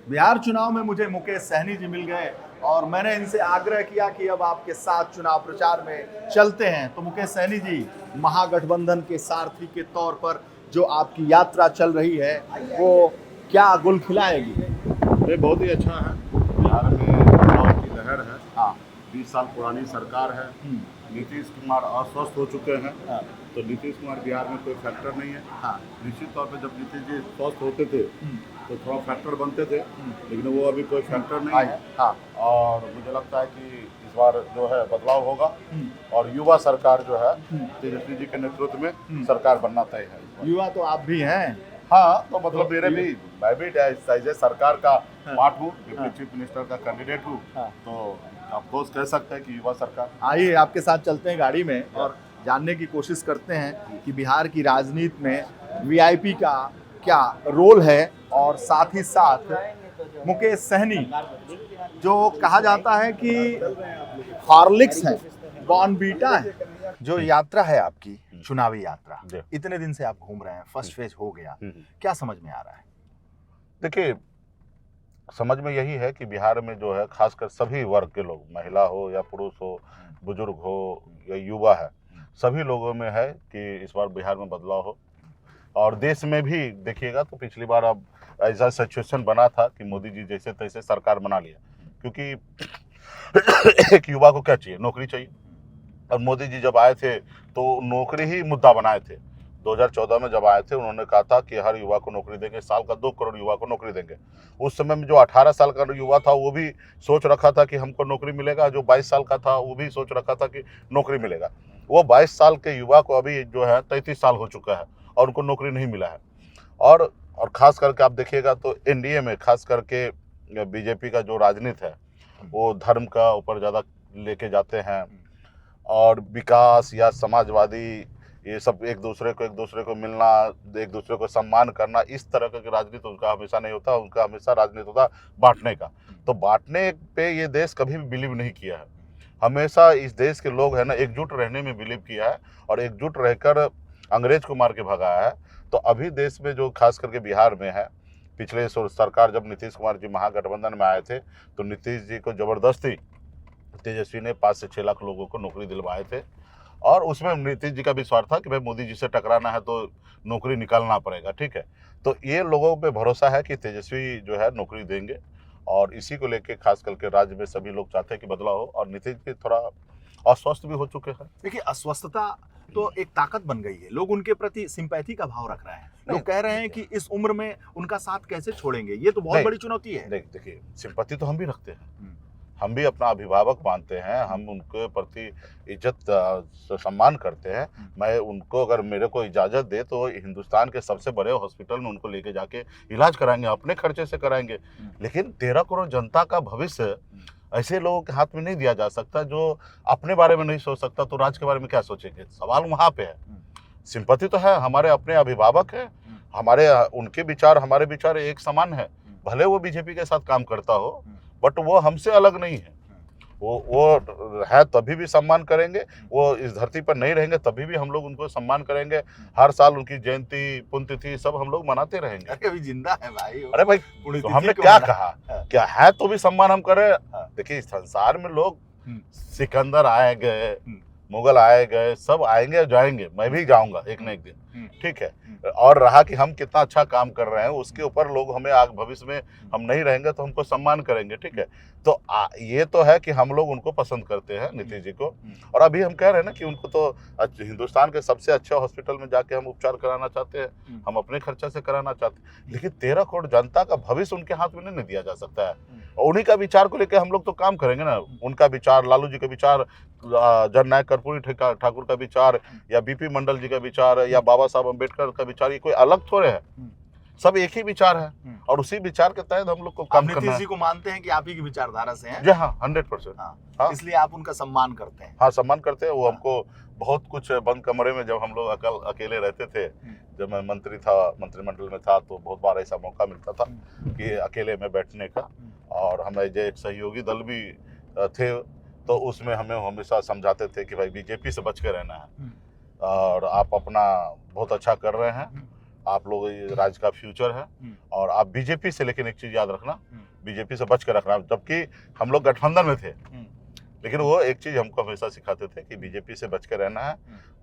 बिहार चुनाव में मुझे मुकेश सहनी जी मिल गए और मैंने इनसे आग्रह किया कि अब आपके साथ चुनाव प्रचार में चलते हैं। तो मुकेश सहनी जी, महागठबंधन के सारथी के तौर पर जो आपकी यात्रा चल रही है वो क्या गुल खिलाएगी? ये बहुत ही अच्छा है। बिहार में चुनाव की लहर है। हाँ। 20 साल पुरानी सरकार है। नीतीश कुमार अस्वस्थ हो चुके हैं। हाँ। तो नीतीश कुमार बिहार में कोई फैक्टर नहीं है। हाँ। निश्चित तौर पे जब नीतीश जी स्वस्थ होते थे तो थोड़ा फैक्टर बनते थे, लेकिन वो अभी कोई फैक्टर नहीं है। हाँ। और मुझे लगता है कि इस बार जो है बदलाव होगा और युवा सरकार जो है तेजस्वी जी के नेतृत्व में सरकार बनना तय है। युवा तो आप भी हैं। हाँ, तो मतलब मैं भी एज सरकार का पार्ट हूँ, डिप्टी चीफ मिनिस्टर का कैंडिडेट हूँ। तो ऑफकोर्स कह सकते हैं कि युवा सरकार। आइए आपके साथ चलते हैं गाड़ी में और जानने की कोशिश करते हैं कि बिहार की राजनीति में वीआईपी का क्या रोल है और साथ ही साथ मुकेश सहनी जो कहा जाता है कि हॉर्लिक्स है, बॉर्नवीटा है। जो यात्रा है आपकी चुनावी यात्रा, इतने दिन से आप घूम रहे हैं, फर्स्ट फेज हो गया, क्या समझ में आ रहा है? देखिए, समझ में यही है कि बिहार में जो है खासकर सभी वर्ग के लोग, महिला हो या पुरुष हो, बुजुर्ग हो या युवा है, सभी लोगों में है कि इस बार बिहार में बदलाव हो। और देश में भी देखिएगा तो पिछली बार अब ऐसा सिचुएशन बना था कि मोदी जी जैसे तैसे सरकार बना लिया, क्योंकि एक युवा को क्या चाहिए? नौकरी चाहिए। और मोदी जी जब आए थे तो नौकरी ही मुद्दा बनाए थे। 2014 में जब आए थे उन्होंने कहा था कि हर युवा को नौकरी देंगे, साल का 2 करोड़ युवा को नौकरी देंगे। उस समय में जो 18 साल का युवा था वो भी सोच रखा था कि हमको नौकरी मिलेगा, जो 22 साल का था वो भी सोच रखा था कि नौकरी मिलेगा। वो 22 साल के युवा को अभी जो है 33 साल हो चुका है और उनको नौकरी नहीं मिला है। और खास करके आप देखिएगा तो एनडीए में खास करके बीजेपी का जो राजनीति है वो धर्म का ऊपर ज़्यादा लेके जाते हैं और विकास या समाजवादी ये सब एक दूसरे को मिलना, एक दूसरे को सम्मान करना, इस तरह का राजनीति उनका हमेशा नहीं होता। उनका हमेशा राजनीति होता बांटने का। तो बांटने पे ये देश कभी भी बिलीव नहीं किया है। हमेशा इस देश के लोग है ना एकजुट रहने में बिलीव किया है और एकजुट रहकर अंग्रेज को मार के भगाया है। तो अभी देश में जो खास करके बिहार में है, पिछले सरकार जब नीतीश कुमार जी महागठबंधन में आए थे तो नीतीश जी को जबरदस्ती तेजस्वी ने 5 से 6 लाख लोगों को नौकरी दिलवाए थे और उसमें नीतीश जी का भी स्वार्थ था कि भाई मोदी जी से टकराना है तो नौकरी निकालना पड़ेगा, ठीक है। तो ये लोगों पे भरोसा है कि तेजस्वी जो है नौकरी देंगे और इसी को लेके खास करके राज्य में सभी लोग चाहते हैं कि बदलाव हो और नीतीश जी थोड़ा अस्वस्थ भी हो चुके हैं। देखिए, अस्वस्थता तो एक ताकत बन गई है। लोग उनके प्रति सिंपैथी का भाव रख रहे हैं। लोग कह रहे हैं कि इस उम्र में उनका साथ कैसे छोड़ेंगे? ये तो बहुत बड़ी चुनौती है। देखिए, सिंपैथी तो हम भी रखते हैं। हम भी अपना अभिभावक मानते हैं, हम उनके प्रति इज्जत सम्मान करते हैं। मैं उनको अगर मेरे को इजाज़त दे तो हिंदुस्तान के सबसे बड़े हॉस्पिटल में उनको लेके जाके इलाज कराएंगे, अपने खर्चे से कराएंगे। लेकिन 13 करोड़ जनता का भविष्य ऐसे लोगों के हाथ में नहीं दिया जा सकता जो अपने बारे में नहीं सोच सकता, तो राज्य के बारे में क्या सोचेंगे? सवाल वहाँ पे है। सिंपैथी तो है, हमारे अपने अभिभावक हैं, हमारे उनके विचार हमारे विचार एक समान है। भले वो बीजेपी के साथ काम करता हो बट वो हमसे अलग नहीं है। वो है तभी भी सम्मान करेंगे, वो इस धरती पर नहीं रहेंगे तभी भी हम लोग उनको सम्मान करेंगे। हर साल उनकी जयंती पुण्यतिथि सब हम लोग मनाते रहेंगे। अरे अभी जिंदा है भाई। अरे भाई, तो हमने क्या कहा? क्या है तो भी सम्मान हम करें। देखिए, संसार में लोग सिकंदर आए गए, मुगल आए गए, सब आएंगे जाएंगे, मैं भी जाऊंगा एक न एक दिन, ठीक है। और रहा कि हम कितना अच्छा काम कर रहे हैं उसके ऊपर लोग हमें आगे भविष्य में हम नहीं रहेंगे तो हमको सम्मान करेंगे, ठीक है। तो ये तो है कि हम लोग उनको पसंद करते हैं नीतीश जी को। और अभी हम कह रहे हैं ना कि उनको तो हिंदुस्तान के सबसे अच्छे हॉस्पिटल में जाके हम उपचार कराना चाहते हैं, हम अपने खर्चा से कराना चाहते हैं। लेकिन 13 करोड़ जनता का भविष्य उनके हाथ में नहीं दिया जा सकता है। उन्हीं का विचार को लेकर हम लोग तो काम करेंगे ना। उनका विचार, लालू जी का विचार, जननायक कर्पूरी ठाकुर का विचार या बीपी मंडल जी का विचार या बाबा साहब अम्बेडकर का विचार, ये कोई अलग थोड़े है, सब एक ही विचार है और उसी विचार के तहत हम लोग को काम करना है। नीतीश जी को मानते हैं कि आप ही की विचारधारा से हैं? जी हाँ, 100%। हाँ, इसलिए आप उनका सम्मान करते हैं? हाँ, सम्मान करते हैं। वो हमको बहुत कुछ बंद कमरे में जब हम लोग अकेले रहते थे, जब मैं मंत्री था, मंत्रिमंडल में था, तो बहुत बार ऐसा मौका मिलता था कि अकेले में बैठने का। और हमें जो एक सहयोगी दल भी थे तो उसमें हमें हमेशा समझाते थे कि भाई बीजेपी से बच के रहना है और आप अपना बहुत अच्छा कर रहे हैं आप लोग ये राज्य का फ्यूचर है, और आप बीजेपी से, लेकिन एक चीज याद रखना, बीजेपी से बच के रखना। जबकि हम लोग गठबंधन में थे, लेकिन वो एक चीज हमको हमेशा सिखाते थे कि बीजेपी से बच के रहना है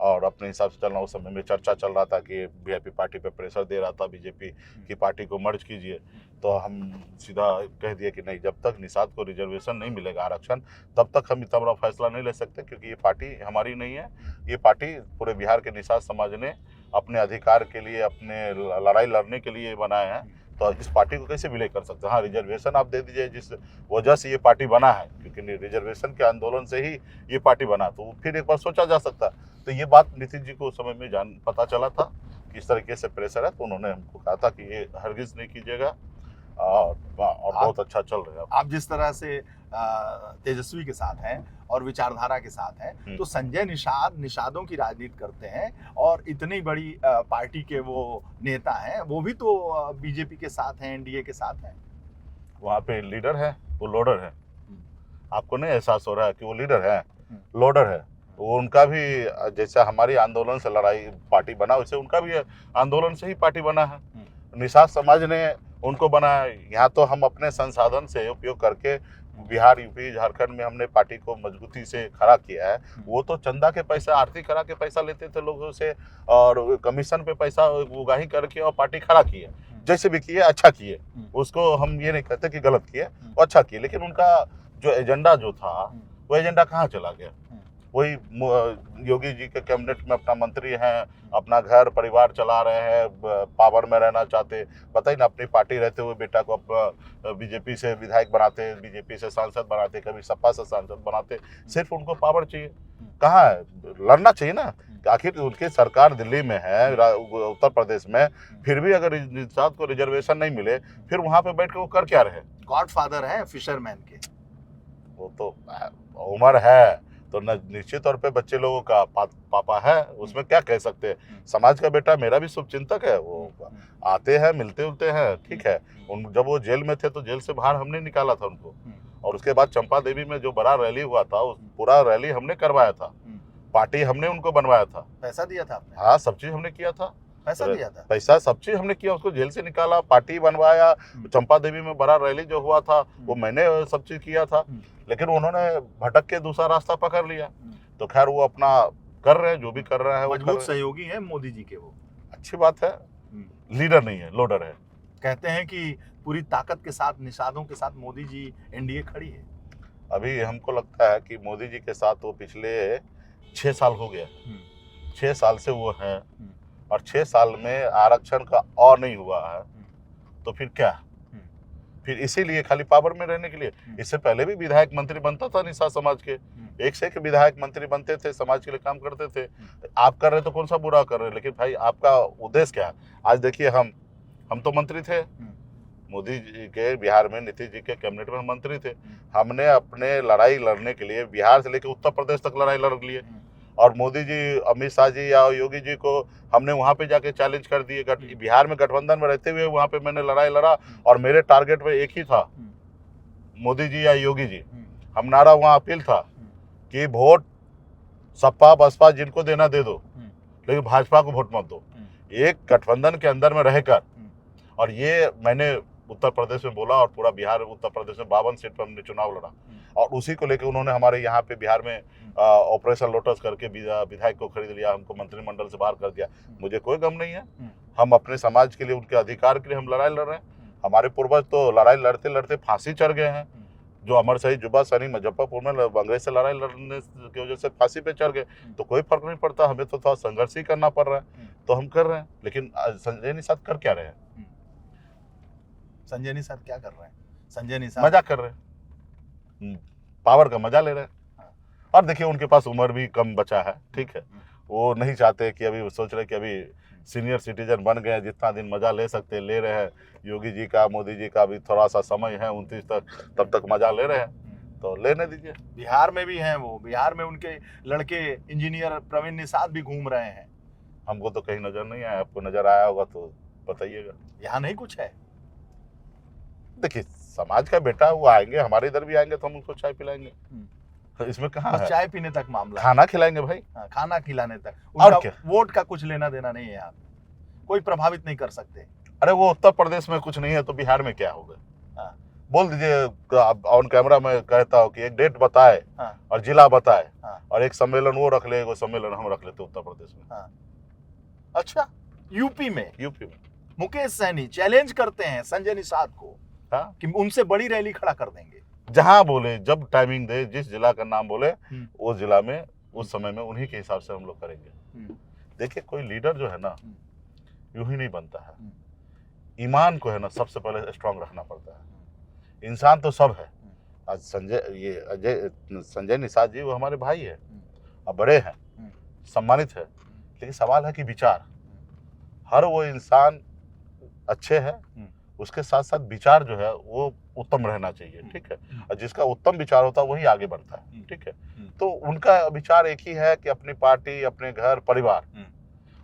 और अपने हिसाब से चलना। उस समय में चर्चा चल रहा था कि वीआईपी पार्टी पे प्रेशर दे रहा था बीजेपी की पार्टी को मर्ज कीजिए, तो हम सीधा कह दिए कि नहीं, जब तक निषाद को रिजर्वेशन नहीं मिलेगा, आरक्षण, तब तक हम इतना बड़ा फैसला नहीं ले सकते, क्योंकि ये पार्टी हमारी नहीं है। ये पार्टी पूरे बिहार के निषाद समाज ने अपने अधिकार के लिए, अपने लड़ाई लड़ने के लिए बनाया है, तो इस पार्टी को कैसे विलय कर सकते हैं। हाँ, रिजर्वेशन आप दे दीजिए, जिस वजह से ये पार्टी बना है, क्योंकि रिजर्वेशन के आंदोलन से ही ये पार्टी बना, तो फिर एक बार सोचा जा सकता। तो ये बात नीतीश जी को उस समय में पता चला था कि इस तरीके से प्रेशर है, तो उन्होंने हमको कहा था कि ये हरगिज नहीं कीजिएगा, और बहुत अच्छा चल रहा है। आप जिस तरह से तेजस्वी के साथ हैं और विचारधारा के साथ हैं, तो संजय निषाद निषादों की राजनीति करते हैं और इतनी बड़ी पार्टी के वो नेता हैं, वो भी तो बीजेपी के साथ हैं, एनडीए के साथ हैं। वहाँ पे लीडर है, वो लोडर है। आपको नहीं एहसास हो रहा है कि वो लीडर है, लोडर है? वो उनका भी, जैसा हमारी आंदोलन से लड़ाई पार्टी बना, वैसे उनका भी आंदोलन से ही पार्टी बना है। निषाद समाज ने उनको बनाया। यहाँ तो हम अपने संसाधन से उपयोग करके बिहार, यूपी, झारखंड में हमने पार्टी को मजबूती से खड़ा किया है। वो तो चंदा के पैसा, आरती करा के पैसा लेते थे लोगों से, और कमीशन पे पैसा उगाही करके और पार्टी खड़ा की है। जैसे भी किए, अच्छा किए, उसको हम ये नहीं कहते कि गलत किए, वो अच्छा किए। लेकिन उनका जो एजेंडा जो था, वो एजेंडा कहाँ चला गया? वही योगी जी के कैबिनेट में अपना मंत्री हैं, अपना घर परिवार चला रहे हैं, पावर में रहना चाहते। पता ही ना, अपनी पार्टी रहते हुए बेटा को बीजेपी से विधायक बनाते, बीजेपी से सांसद बनाते, कभी सपा से सांसद बनाते। सिर्फ उनको पावर चाहिए। कहाँ है? लड़ना चाहिए ना। आखिर उनकी सरकार दिल्ली में है, उत्तर प्रदेश में, फिर भी अगर निषाद को रिजर्वेशन नहीं मिले, फिर वहां पे बैठ के वो कर क्या रहे? गॉडफादर है फिशरमैन के। वो तो उम्र है, तो निश्चित तौर पे बच्चे लोगों का पापा है, उसमें क्या कह सकते हैं। समाज का बेटा मेरा भी शुभचिंतक है, वो आते हैं, मिलते उलते हैं, ठीक है। जब वो जेल में थे तो जेल से बाहर हमने निकाला था उनको, और उसके बाद चंपा देवी में जो बड़ा रैली हुआ था, उस पूरा रैली हमने करवाया था, पार्टी हमने उनको बनवाया था। पैसा दिया था आपने? हाँ, सब चीज हमने किया था। पैसा दिया था? पैसा, सब चीज हमने किया। उसको जेल से निकाला, पार्टी बनवाया, चंपा देवी में बड़ा रैली जो हुआ था वो मैंने सब चीज किया था। लेकिन उन्होंने भटक के दूसरा रास्ता पकड़ लिया, तो खैर वो अपना कर रहे हैं, जो भी कर रहा है। मजबूत सहयोगी है मोदी जी के वो। अच्छी बात है, लीडर नहीं है, लोडर है। कहते हैं कि पूरी ताकत के साथ, निषादों के साथ मोदी जी एनडीए खड़ी है। अभी हमको लगता है कि मोदी जी के साथ वो पिछले 6 साल हो गया, 6 साल से वो है, और 6 साल में आरक्षण का और नहीं हुआ है, तो फिर क्या? फिर इसीलिए खाली पावर में रहने के लिए। इससे पहले भी विधायक मंत्री बनता था निषाद समाज के, एक से एक विधायक मंत्री बनते थे, समाज के लिए काम करते थे। आप कर रहे तो कौन सा बुरा कर रहे, लेकिन भाई आपका उद्देश्य क्या है? आज देखिए, हम तो मंत्री थे, मोदी जी के बिहार में, नीतीश जी के कैबिनेट में हम मंत्री थे। हमने अपने लड़ाई लड़ने के लिए बिहार से लेकर उत्तर प्रदेश तक लड़ाई लड़ लिए, और मोदी जी, अमित शाह जी या योगी जी को हमने वहां पे जाके चैलेंज कर दिए। बिहार में गठबंधन में रहते हुए वहां पे मैंने लड़ाई लड़ा, और मेरे टारगेट में एक ही था, मोदी जी या योगी जी। हम नारा वहां अपील था कि वोट सपा बसपा जिनको देना दे दो, लेकिन भाजपा को वोट मत दो। एक गठबंधन के अंदर में रहकर, और ये मैंने उत्तर प्रदेश में बोला, और पूरा बिहार, उत्तर प्रदेश में 52 सीट पर हमने चुनाव लड़ा, और उसी को लेकर उन्होंने हमारे यहाँ पे बिहार में ऑपरेशन लोटस करके विधायक को खरीद लिया, हमको मंत्रिमंडल से बाहर कर दिया। मुझे कोई गम नहीं है, हम अपने समाज के लिए, उनके अधिकार के लिए हम लड़ाई लड़ रहे हैं। हमारे पूर्वज तो लड़ाई लड़ते लड़ते फांसी चढ़ गए हैं। जो अमर शहीद जुब्बा सैनी मुजफ्फरपुर में अंग्रेज से लड़ाई लड़ने की वजह से फांसी पे चढ़ गए, तो कोई फर्क नहीं पड़ता, हमें तो थोड़ा संघर्ष ही करना पड़ रहा है, तो हम कर रहे हैं। लेकिन संजय निषाद कर क्या रहे हैं? संजय निषाद क्या कर रहे हैं? संजय निषाद मजा कर रहे हैं, पावर का मजा ले रहे हैं। और देखिए, उनके पास उम्र भी कम बचा है, ठीक है। वो नहीं चाहते कि अभी, सोच रहे कि अभी सीनियर सिटीजन बन गए, जितना दिन मजा ले सकते ले रहे हैं। योगी जी का, मोदी जी का भी थोड़ा सा समय है 29 तक, तब तक मजा ले रहे हैं, तो लेने दीजिए। बिहार में भी हैं वो, बिहार में उनके लड़के इंजीनियर प्रवीण निषाद भी घूम रहे हैं। हमको तो कहीं नजर नहीं आया, आपको नजर आया होगा तो बताइएगा। यहाँ नहीं कुछ है? देखिए, समाज का बेटा वो आएंगे, हमारे इधर भी आएंगे तो हम उनको चाय पिलाएंगे, इसमें कहाँ है? चाय पीने तक मामला, खाना खिलाएंगे भाई। खाना खिलाने तक। और क्या? वोट का कुछ लेना देना नहीं है यहाँ। कोई प्रभावित नहीं कर सकते। अरे वो उत्तर प्रदेश में कुछ नहीं है तो बिहार में क्या होगा? हाँ। बोल दीजिए, ऑन कैमरा में कहता हूँ कि एक डेट बताए हाँ। और जिला बताए, हाँ। और एक सम्मेलन वो रख ले, एक सम्मेलन हम रख लेते उत्तर प्रदेश में। हाँ। अच्छा, यूपी में यूपी में मुकेश सहनी चैलेंज करते हैं संजय निषाद को, हाँ, कि उनसे बड़ी रैली खड़ा कर देंगे। जहां बोले, जब टाइमिंग दे, जिस जिला का नाम बोले उस जिला में उस समय में उन्हीं के हिसाब से हम लोग करेंगे। देखिए, कोई लीडर जो है ना यूं ही नहीं बनता है। ईमान को है ना सबसे पहले स्ट्रांग रखना पड़ता है। इंसान तो सब है। आज संजय निषाद जी वो हमारे भाई है, अब बड़े हैं, सम्मानित है, लेकिन सवाल है कि विचार, हर वो इंसान अच्छे है, उसके साथ साथ विचार जो है वो उत्तम रहना चाहिए, ठीक है। और जिसका उत्तम विचार होता है वही आगे बढ़ता है, ठीक है। तो उनका विचार एक ही है कि अपनी पार्टी, अपने घर, परिवार,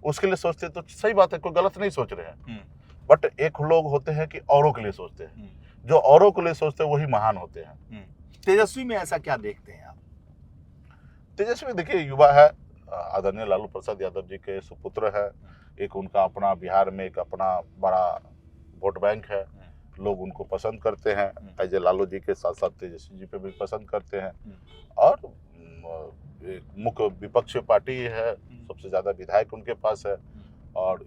उसके लिए सोचते, तो सही बात है, कोई गलत नहीं सोच रहे हैं। बट एक लोग होते हैं कि औरों के लिए सोचते हैं, जो औरों के लिए सोचते हैं वही महान होते हैं। तेजस्वी में ऐसा क्या देखते हैं आप? तेजस्वी देखिए युवा है, आदरणीय लालू प्रसाद यादव जी के सुपुत्र है, एक उनका अपना बिहार में एक अपना बड़ा वोट बैंक है, लोग उनको पसंद करते हैं, अजय लालू जी के साथ साथ तेजस्वी जी पे भी पसंद करते हैं। और एक मुख्य विपक्षी पार्टी है, सबसे ज्यादा विधायक उनके पास है, और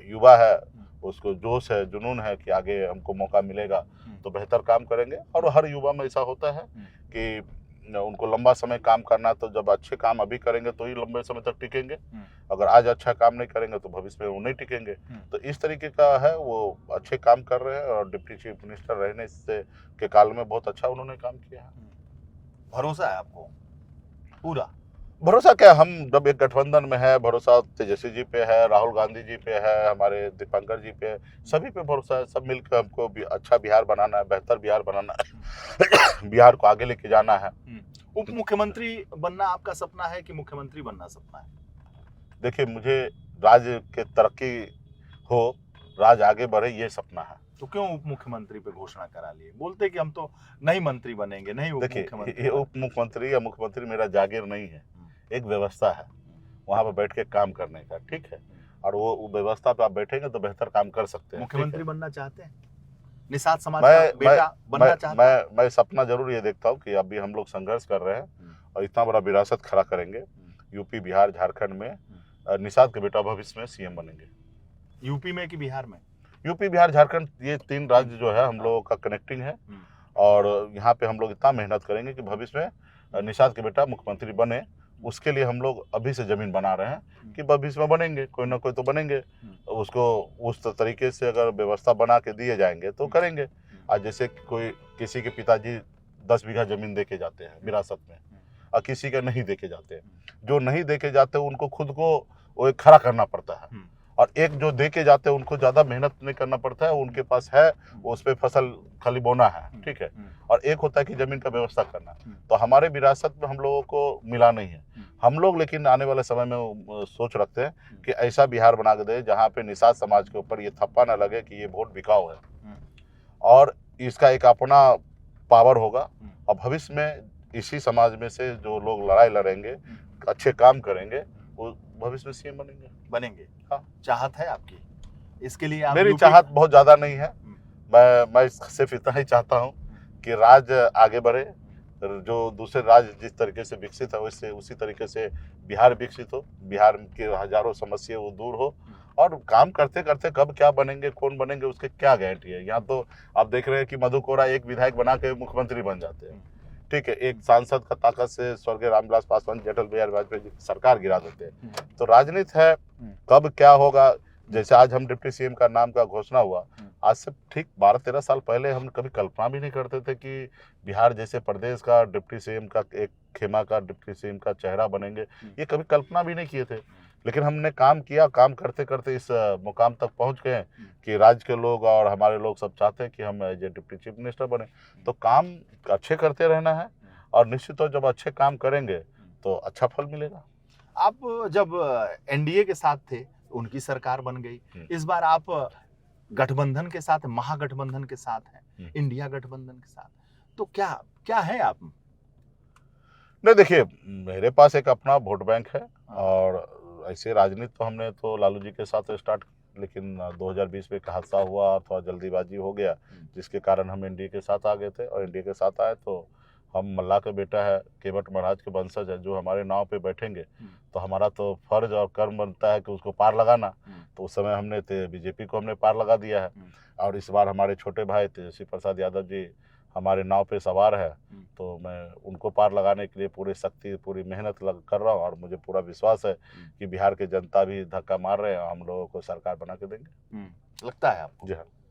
युवा है, उसको जोश है, जुनून है कि आगे हमको मौका मिलेगा तो बेहतर काम करेंगे। और हर युवा में ऐसा होता है कि उनको लंबा समय काम करना, तो जब अच्छे काम अभी करेंगे तो ही लंबे समय तक टिकेंगे, अगर आज अच्छा काम नहीं करेंगे तो भविष्य में वो नहीं टिकेंगे। तो इस तरीके का है, वो अच्छे काम कर रहे हैं, और डिप्टी चीफ मिनिस्टर रहने से के काल में बहुत अच्छा उन्होंने काम किया है। भरोसा है आपको पूरा? भरोसा क्या, हम जब एक गठबंधन में है, भरोसा तेजस्वी जी पे है, राहुल गांधी जी पे है, हमारे दीपंकर जी पे, सभी पे भरोसा है। सब मिलकर हमको भी अच्छा बिहार बनाना है, बेहतर बिहार बनाना है, बिहार को आगे लेके जाना है। उप मुख्यमंत्री बनना आपका सपना है कि मुख्यमंत्री बनना सपना है? देखिए, मुझे राज्य के तरक्की हो, राज्य आगे बढ़े, ये सपना है। तो क्यों उप मुख्यमंत्री पे घोषणा करा लिए? बोलते कि हम तो नहीं मंत्री बनेंगे, नहीं उप मुख्यमंत्री। देखिए, ये उप मुख्यमंत्री या मुख्यमंत्री मेरा जागीर नहीं है, एक व्यवस्था है वहां पर बैठ के काम करने का, ठीक है। और वो व्यवस्था पे आप बैठेंगे तो बेहतर काम कर सकते हैं। मुख्यमंत्री बनना चाहते हैं? निषाद समाज का बेटा बनना चाहता है? मैं सपना जरूर ये देखता हूँ कि अभी हम लोग संघर्ष कर रहे हैं और इतना बड़ा विरासत खड़ा करेंगे यूपी, बिहार, झारखंड में, निषाद के बेटा भविष्य में सीएम बनेंगे। यूपी में कि बिहार में? यूपी, बिहार, झारखंड, ये तीन राज्य जो है हम लोगों का कनेक्टिंग है, और यहाँ पे हम लोग इतना मेहनत करेंगे कि भविष्य में निषाद के बेटा मुख्यमंत्री बने। उसके लिए हम लोग अभी से जमीन बना रहे हैं कि भविष्य में बनेंगे, कोई ना कोई तो बनेंगे। उसको उस तरीके से अगर व्यवस्था बना के दिए जाएंगे तो करेंगे। आज जैसे कोई किसी के पिताजी 10 बीघा जमीन दे के जाते हैं विरासत में, और किसी का नहीं दे के जाते हैं, जो नहीं दे के जाते उनको खुद को वो एक खड़ा करना पड़ता है, और एक जो दे के जाते हैं उनको ज़्यादा मेहनत नहीं करना पड़ता है, उनके पास है, उस पर फसल खाली बोना है, ठीक है। और एक होता है कि जमीन का व्यवस्था करना। तो हमारे विरासत में हम लोगों को मिला नहीं है, हम लोग लेकिन आने वाले समय में सोच रखते हैं कि ऐसा बिहार बना के दे जहाँ पे निषाद समाज के ऊपर ये थप्पा ना लगे कि ये वोट बिकाऊ है, और इसका एक अपना पावर होगा। और भविष्य में इसी समाज में से जो लोग लड़ाई लड़ेंगे, अच्छे काम करेंगे, वो भविष्य में सीएम बनेंगे। हाँ, चाहत है आपकी इसके लिए? आप मेरी चाहत बहुत ज्यादा नहीं है, मैं सिर्फ इतना ही चाहता हूँ कि राज्य आगे बढ़े, जो दूसरे राज्य जिस तरीके से विकसित है वैसे उसी तरीके से बिहार विकसित हो, बिहार के हजारों समस्या वो दूर हो, और काम करते करते कब क्या बनेंगे, कौन बनेंगे, उसके क्या गारंटी है। यहाँ तो आप देख रहे हैं कि मधु कोड़ा एक विधायक बना के मुख्यमंत्री बन जाते हैं, ठीक है। एक सांसद का ताकत से स्वर्गीय रामविलास पासवान, अटल बिहारी वाजपेयी सरकार गिरा देते हैं। तो राजनीति है, कब क्या होगा। जैसे आज हम डिप्टी सीएम का नाम का घोषणा हुआ, आज से ठीक 12-13 साल पहले हम कभी कल्पना भी नहीं करते थे कि बिहार जैसे प्रदेश का डिप्टी सीएम का, एक खेमा का डिप्टी सीएम का चेहरा बनेंगे, ये कभी कल्पना भी नहीं किए थे। लेकिन हमने काम किया, काम करते करते इस मुकाम तक पहुंच गए कि राज्य के लोग और हमारे लोग सब चाहते हैं कि हम डिप्टी चीफ मिनिस्टर बने। तो काम अच्छे करते रहना है, और निश्चित तौर जब अच्छे काम करेंगे तो अच्छा फल मिलेगा। आप जब एनडीए के साथ थे, उनकी सरकार बन गई, इस बार आप गठबंधन के साथ, महागठबंधन के साथ हैं, इंडिया गठबंधन के साथ, तो क्या क्या है आप? नहीं, देखिए, मेरे पास एक अपना वोट बैंक है, और ऐसे राजनीति तो हमने तो लालू जी के साथ स्टार्ट लेकिन 2020 में एक हादसा हुआ और थोड़ा जल्दीबाजी हो गया, जिसके कारण हम एनडीए के साथ आ गए थे। और एनडीए के साथ आए तो हम मल्लाह का बेटा है, केवट महाराज के वंशज है, जो हमारे नाव पे बैठेंगे तो हमारा तो फर्ज और कर्म बनता है कि उसको पार लगाना। तो उस समय हमने बीजेपी को हमने पार लगा दिया है। और इस बार हमारे छोटे भाई तेजस्वी प्रसाद यादव जी हमारे नाव पे सवार है, तो मैं उनको पार लगाने के लिए पूरी शक्ति पूरी मेहनत कर रहा हूँ। और मुझे पूरा विश्वास है कि बिहार की जनता भी धक्का मार रहे हैं, हम लोगों को सरकार बना के देंगे। लगता है आपको? जी हाँ।